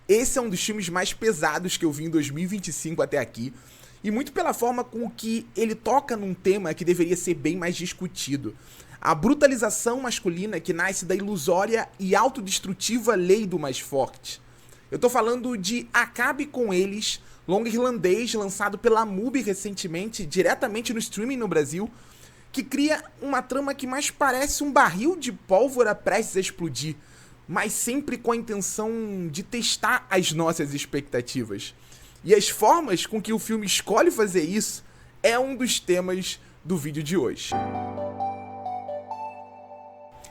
Esse é um dos filmes mais pesados que eu vi em 2025 até aqui, e muito pela forma com que ele toca num tema que deveria ser bem mais discutido. A brutalização masculina que nasce da ilusória e autodestrutiva lei do mais forte. Eu tô falando de Acabe com Eles, longa irlandês lançado pela MUBI recentemente, diretamente no streaming no Brasil, que cria uma trama que mais parece um barril de pólvora prestes a explodir, mas sempre com a intenção de testar as nossas expectativas. E as formas com que o filme escolhe fazer isso é um dos temas do vídeo de hoje.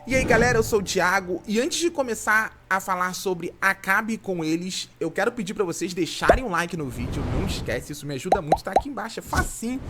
E aí galera, eu sou o Thiago, e antes de começar a falar sobre Acabe com Eles, eu quero pedir pra vocês deixarem um like no vídeo, não esquece, isso me ajuda muito, tá aqui embaixo, é facinho.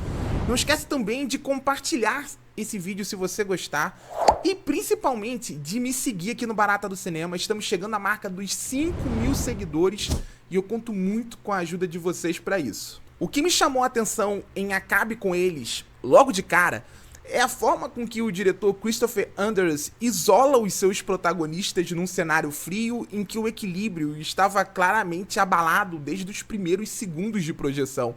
Não esquece também de compartilhar esse vídeo se você gostar, e principalmente de me seguir aqui no Barata do Cinema. Estamos chegando à marca dos 5.000 seguidores, e eu conto muito com a ajuda de vocês pra isso. O que me chamou a atenção em Acabe com Eles, logo de cara, é a forma com que o diretor Christopher Anders isola os seus protagonistas num cenário frio em que o equilíbrio estava claramente abalado desde os primeiros segundos de projeção.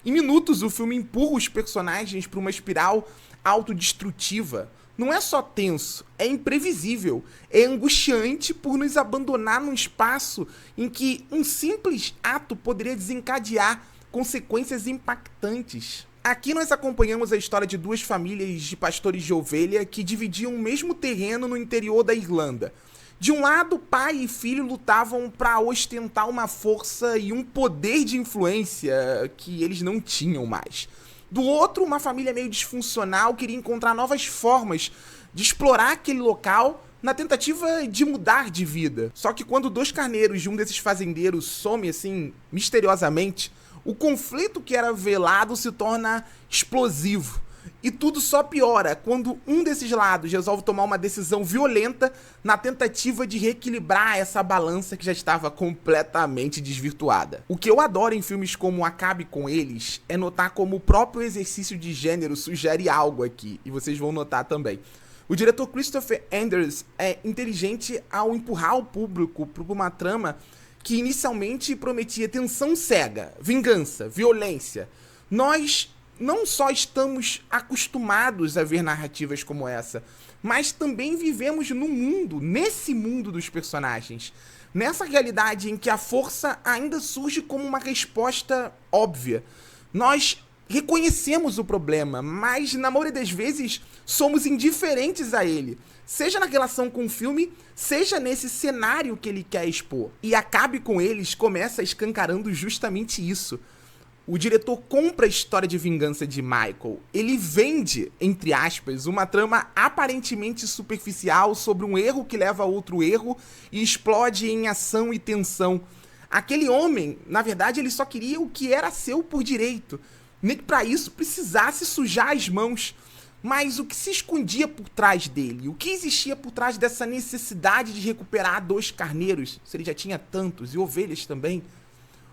Em minutos, o filme empurra os personagens para uma espiral autodestrutiva. Não é só tenso, é imprevisível, é angustiante por nos abandonar num espaço em que um simples ato poderia desencadear consequências impactantes. Aqui nós acompanhamos a história de duas famílias de pastores de ovelha que dividiam o mesmo terreno no interior da Irlanda. De um lado, pai e filho lutavam para ostentar uma força e um poder de influência que eles não tinham mais. Do outro, uma família meio disfuncional queria encontrar novas formas de explorar aquele local na tentativa de mudar de vida. Só que quando dois carneiros de um desses fazendeiros somem assim, misteriosamente, o conflito que era velado se torna explosivo. E tudo só piora quando um desses lados resolve tomar uma decisão violenta na tentativa de reequilibrar essa balança que já estava completamente desvirtuada. O que eu adoro em filmes como Acabe com Eles é notar como o próprio exercício de gênero sugere algo aqui, e vocês vão notar também. O diretor Christopher Anders é inteligente ao empurrar o público para uma trama que inicialmente prometia tensão cega, vingança, violência. Nós não só estamos acostumados a ver narrativas como essa, mas também vivemos no mundo, nesse mundo dos personagens. Nessa realidade em que a força ainda surge como uma resposta óbvia. Nós reconhecemos o problema, mas na maioria das vezes somos indiferentes a ele. Seja na relação com o filme, seja nesse cenário que ele quer expor. E Acabe com Eles começa escancarando justamente isso. O diretor compra a história de vingança de Michael. Ele vende, entre aspas, uma trama aparentemente superficial sobre um erro que leva a outro erro e explode em ação e tensão. Aquele homem, na verdade, ele só queria o que era seu por direito. Nem que para isso precisasse sujar as mãos. Mas o que se escondia por trás dele? O que existia por trás dessa necessidade de recuperar dois carneiros, se ele já tinha tantos, e ovelhas também?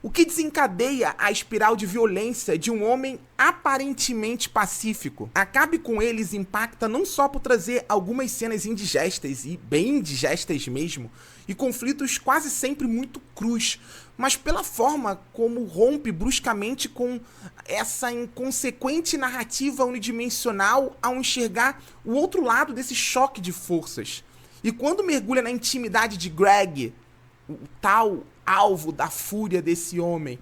O que desencadeia a espiral de violência de um homem aparentemente pacífico? Acabe com Eles impacta não só por trazer algumas cenas indigestas, e bem indigestas mesmo, e conflitos quase sempre muito crus, mas pela forma como rompe bruscamente com essa inconsequente narrativa unidimensional ao enxergar o outro lado desse choque de forças. E quando mergulha na intimidade de Greg, o tal alvo da fúria desse homem,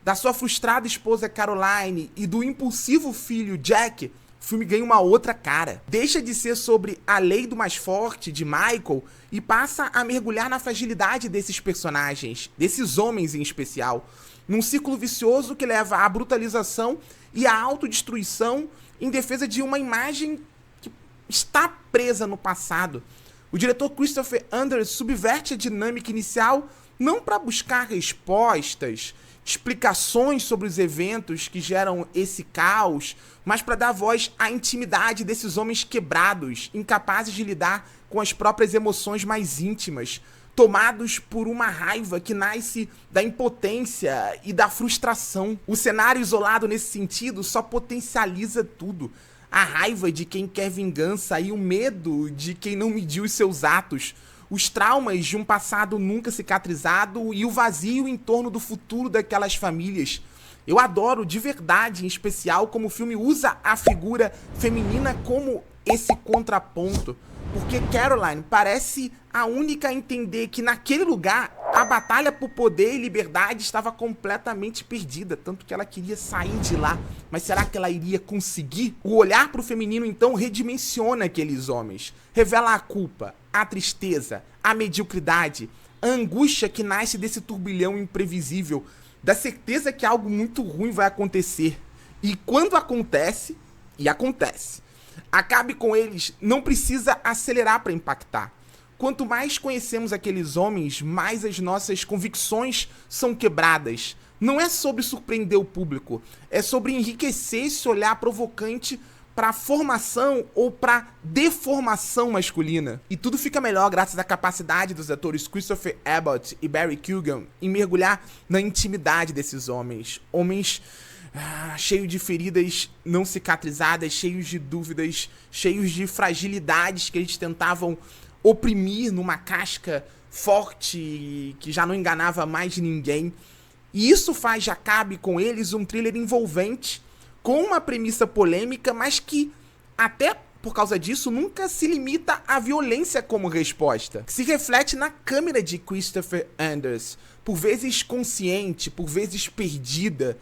da sua frustrada esposa Caroline e do impulsivo filho Jack, o filme ganha uma outra cara. Deixa de ser sobre a lei do mais forte, de Michael, e passa a mergulhar na fragilidade desses personagens, desses homens em especial, num ciclo vicioso que leva à brutalização e à autodestruição em defesa de uma imagem que está presa no passado. O diretor Christopher Anders subverte a dinâmica inicial não para buscar respostas, explicações sobre os eventos que geram esse caos, mas para dar voz à intimidade desses homens quebrados, incapazes de lidar com as próprias emoções mais íntimas, tomados por uma raiva que nasce da impotência e da frustração. O cenário isolado nesse sentido só potencializa tudo. A raiva de quem quer vingança e o medo de quem não mediu os seus atos. os traumas de um passado nunca cicatrizado e o vazio em torno do futuro daquelas famílias. Eu adoro de verdade, em especial, como o filme usa a figura feminina como esse contraponto. Porque Caroline parece a única a entender que naquele lugar a batalha por poder e liberdade estava completamente perdida, tanto que ela queria sair de lá. Mas será que ela iria conseguir? O olhar para o feminino então redimensiona aqueles homens, revela a culpa, a tristeza, a mediocridade, a angústia que nasce desse turbilhão imprevisível, da certeza que algo muito ruim vai acontecer. E quando acontece, e acontece, acabe com eles, não precisa acelerar para impactar. Quanto mais conhecemos aqueles homens, mais as nossas convicções são quebradas. Não é sobre surpreender o público, é sobre enriquecer esse olhar provocante para formação ou para deformação masculina. E tudo fica melhor graças à capacidade dos atores Christopher Abbott e Barry Keoghan em mergulhar na intimidade desses homens. Homens cheios de feridas não cicatrizadas, cheios de dúvidas, cheios de fragilidades que eles tentavam oprimir numa casca forte que já não enganava mais ninguém. E isso faz de Acabe com Eles um thriller envolvente, com uma premissa polêmica, mas que, até por causa disso, nunca se limita à violência como resposta. Que se reflete na câmera de Christopher Anders, por vezes consciente, por vezes perdida,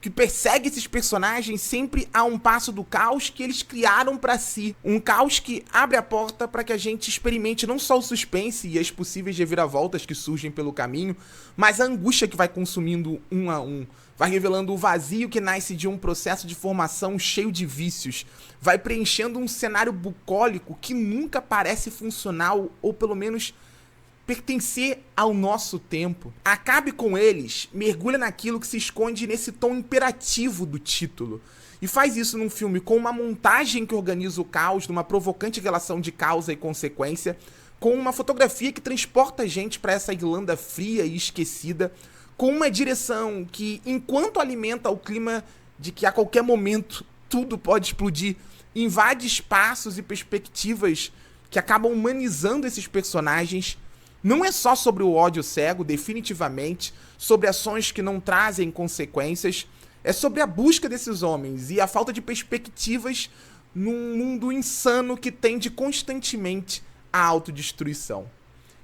que persegue esses personagens sempre a um passo do caos que eles criaram pra si. Um caos que abre a porta para que a gente experimente não só o suspense e as possíveis reviravoltas que surgem pelo caminho, mas a angústia que vai consumindo um a um. Vai revelando o vazio que nasce de um processo de formação cheio de vícios. Vai preenchendo um cenário bucólico que nunca parece funcional, ou pelo menos pertencer ao nosso tempo. Acabe com Eles mergulha naquilo que se esconde nesse tom imperativo do título. E faz isso num filme com uma montagem que organiza o caos, numa provocante relação de causa e consequência, com uma fotografia que transporta a gente para essa Irlanda fria e esquecida, com uma direção que, enquanto alimenta o clima de que a qualquer momento tudo pode explodir, invade espaços e perspectivas que acabam humanizando esses personagens. Não é só sobre o ódio cego, definitivamente, sobre ações que não trazem consequências, é sobre a busca desses homens e a falta de perspectivas num mundo insano que tende constantemente à autodestruição.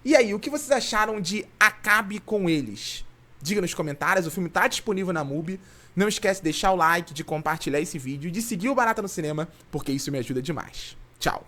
E aí, o que vocês acharam de Acabe com Eles? Diga nos comentários, o filme tá disponível na MUBI. Não esquece de deixar o like, de compartilhar esse vídeo e de seguir o Barata no Cinema, porque isso me ajuda demais. Tchau!